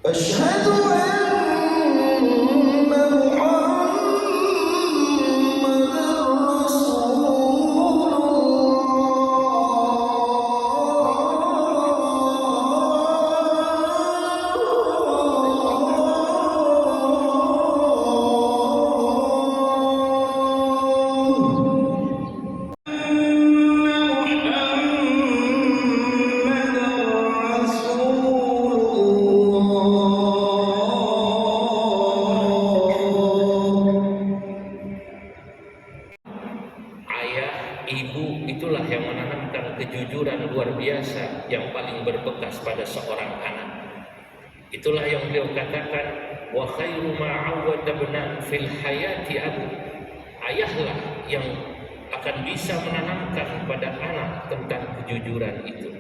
أشهد أن محمدًا رسول Ibu itulah yang menanamkan kejujuran luar biasa yang paling berbekas pada seorang anak. Itulah yang beliau katakan, wa khairu ma awwadabna fil hayati abu. Ayahlah yang akan bisa menanamkan pada anak tentang kejujuran itu.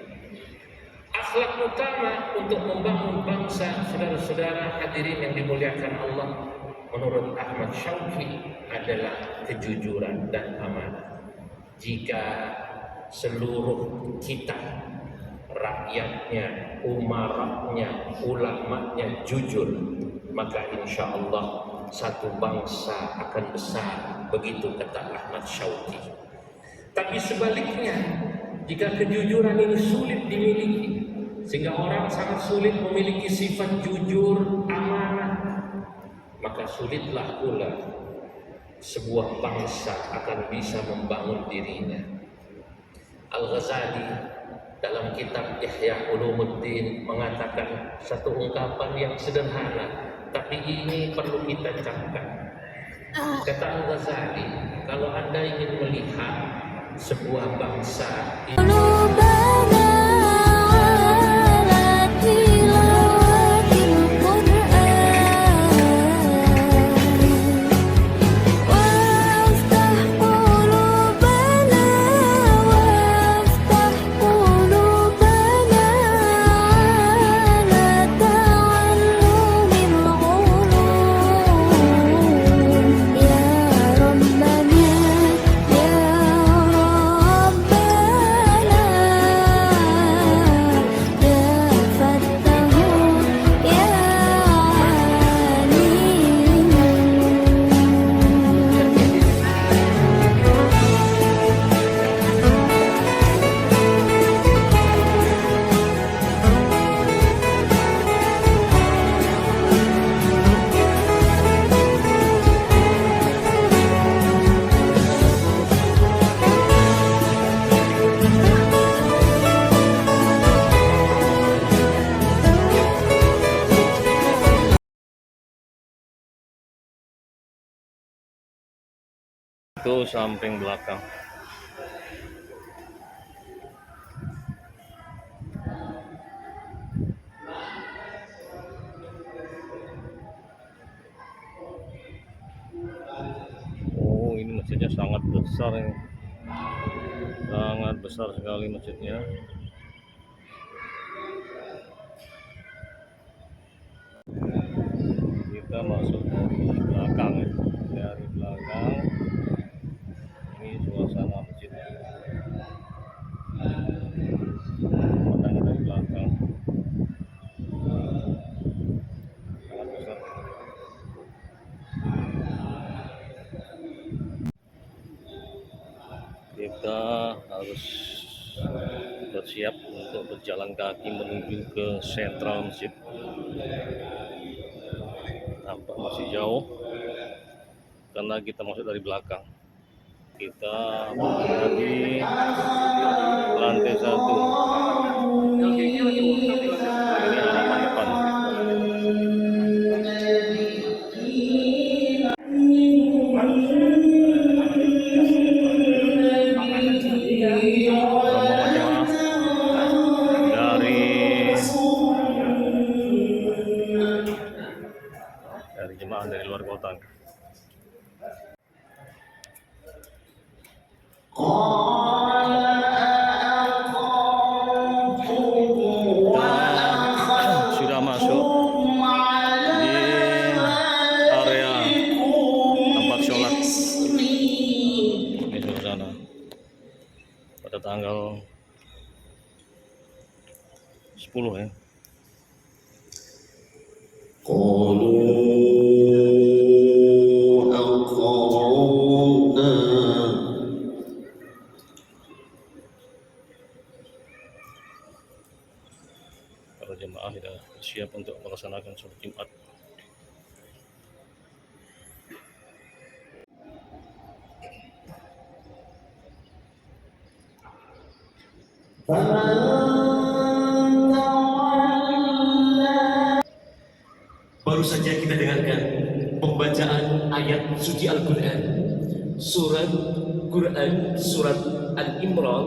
Akhlak utama untuk membangun bangsa, saudara-saudara hadirin yang dimuliakan Allah, menurut Ahmad Syauqi adalah kejujuran dan amanah. Jika seluruh kita, rakyatnya, umaranya, ulamanya jujur, maka insya Allah satu bangsa akan besar. Begitu kata Ahmad Syauqi. Tapi sebaliknya, jika kejujuran ini sulit dimiliki, sehingga orang sangat sulit memiliki sifat jujur, amanah, maka sulitlah pula sebuah bangsa akan bisa membangun dirinya. Al-Ghazali dalam kitab Ihya Ulumuddin mengatakan satu ungkapan yang sederhana, tapi ini perlu kita camkan. Kata Al-Ghazali, kalau Anda ingin melihat sebuah bangsa itu samping belakang. Oh, ini masjidnya sangat besar ini. Sangat besar sekali masjidnya. Kita masuk dari belakang ya. Dari belakang. Ini suasana masjidnya. Pemandangan dari belakang. Sangat besar. Kita harus bersiap untuk berjalan kaki menuju ke sentral masjid. Nampak masih jauh karena kita masuk dari belakang. Kita berada di lantai 1. Ini halaman depan. Dari jemaah dari luar kota. Sudah masuk di area tempat sholat. Ini suasana pada tanggal 10 ya. قالوا أقررنا Para jemaah sudah siap untuk melaksanakan sholat Jumat. Baru saja kita dengarkan pembacaan ayat suci Al-Quran, surat Al-Imran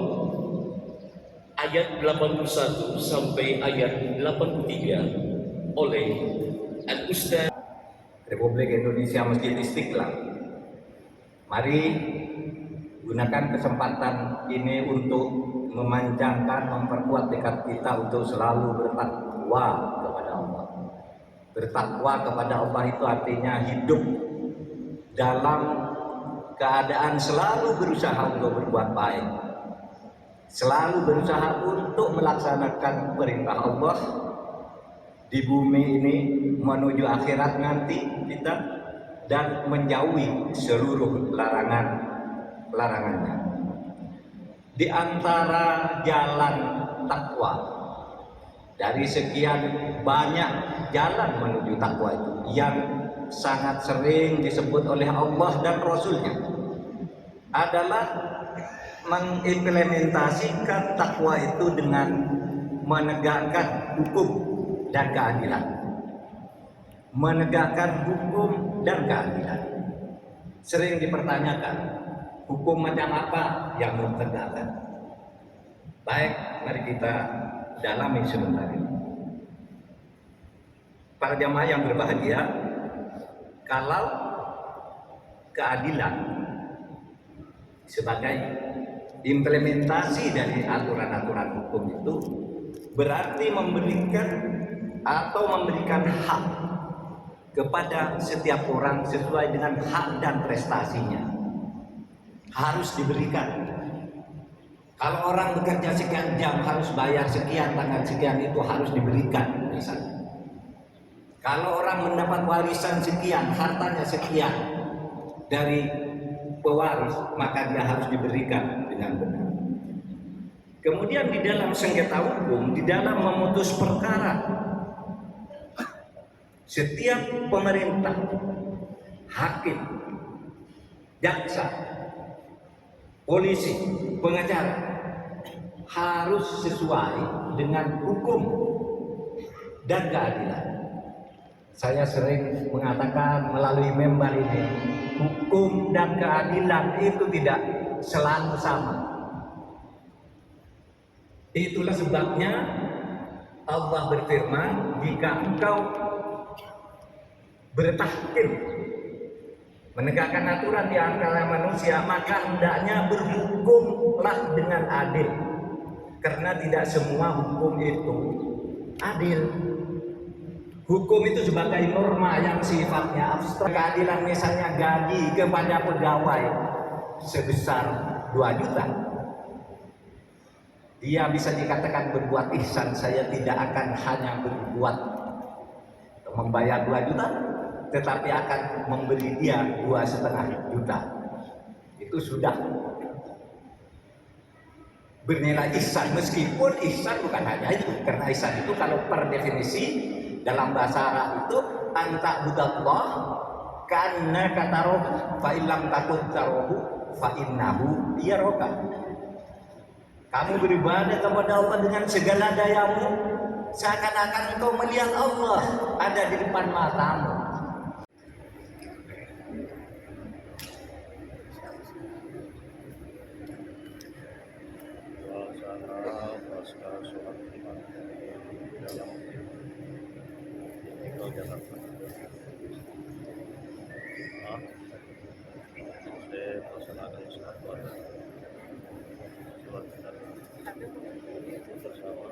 ayat 81 sampai ayat 83 oleh Al-Ustaz Republik Indonesia Masjid Istiqlal. Mari gunakan kesempatan ini untuk memanjangkan, memperkuat tekad kita untuk selalu bertakwa kepada Allah. Bertakwa kepada Allah itu artinya hidup dalam keadaan selalu berusaha untuk berbuat baik, selalu berusaha untuk melaksanakan perintah Allah di bumi ini menuju akhirat nanti kita, dan menjauhi seluruh larangannya. Di antara jalan takwa, dari sekian banyak jalan menuju takwa itu, yang sangat sering disebut oleh Allah dan Rasulnya adalah mengimplementasikan takwa itu dengan menegakkan hukum dan keadilan. Menegakkan hukum dan keadilan. Sering dipertanyakan, hukum macam apa yang mau tegakkan? Baik, mari kita dalami sebentar ini. Para jamaah yang berbahagia, kalau keadilan sebagai implementasi dari aturan-aturan hukum itu berarti memberikan hak kepada setiap orang sesuai dengan hak dan prestasinya. Harus diberikan. Kalau orang bekerja sekian jam harus bayar sekian, tanggal sekian, itu harus diberikan misalnya. Kalau orang mendapat warisan sekian, hartanya sekian dari pewaris, maka dia harus diberikan dengan benar. Kemudian di dalam sengketa hukum, di dalam memutus perkara, setiap pemerintah, hakim, jaksa, polisi, pengacara harus sesuai dengan hukum dan keadilan. Saya sering mengatakan melalui mimbar ini, hukum dan keadilan itu tidak selalu sama. Itulah sebabnya Allah berfirman, jika engkau bertahkim, menegakkan aturan di antara manusia, maka hendaknya berhukumlah dengan adil. Karena tidak semua hukum itu adil. Hukum itu sebagai norma yang sifatnya abstrak. Keadilan misalnya gaji kepada pegawai sebesar 2 juta. Dia bisa dikatakan berbuat ihsan. Saya tidak akan hanya membayar 2 juta, tetapi akan memberi dia 2,5 juta. Itu sudah bernilai ihsan, meskipun ihsan bukan hanya itu, karena ihsan itu kalau per definisi dalam bahasa Arab itu anta budallah karena kata roh fa illam takun tarohu fa innahu yaraka. Kamu beribadah kepada Allah dengan segala dayamu, seakan-akan engkau melihat Allah ada di depan matamu. Pasca sholat Jumat dalam Istiqlal Jakarta. Saya melaksanakan sholat bersama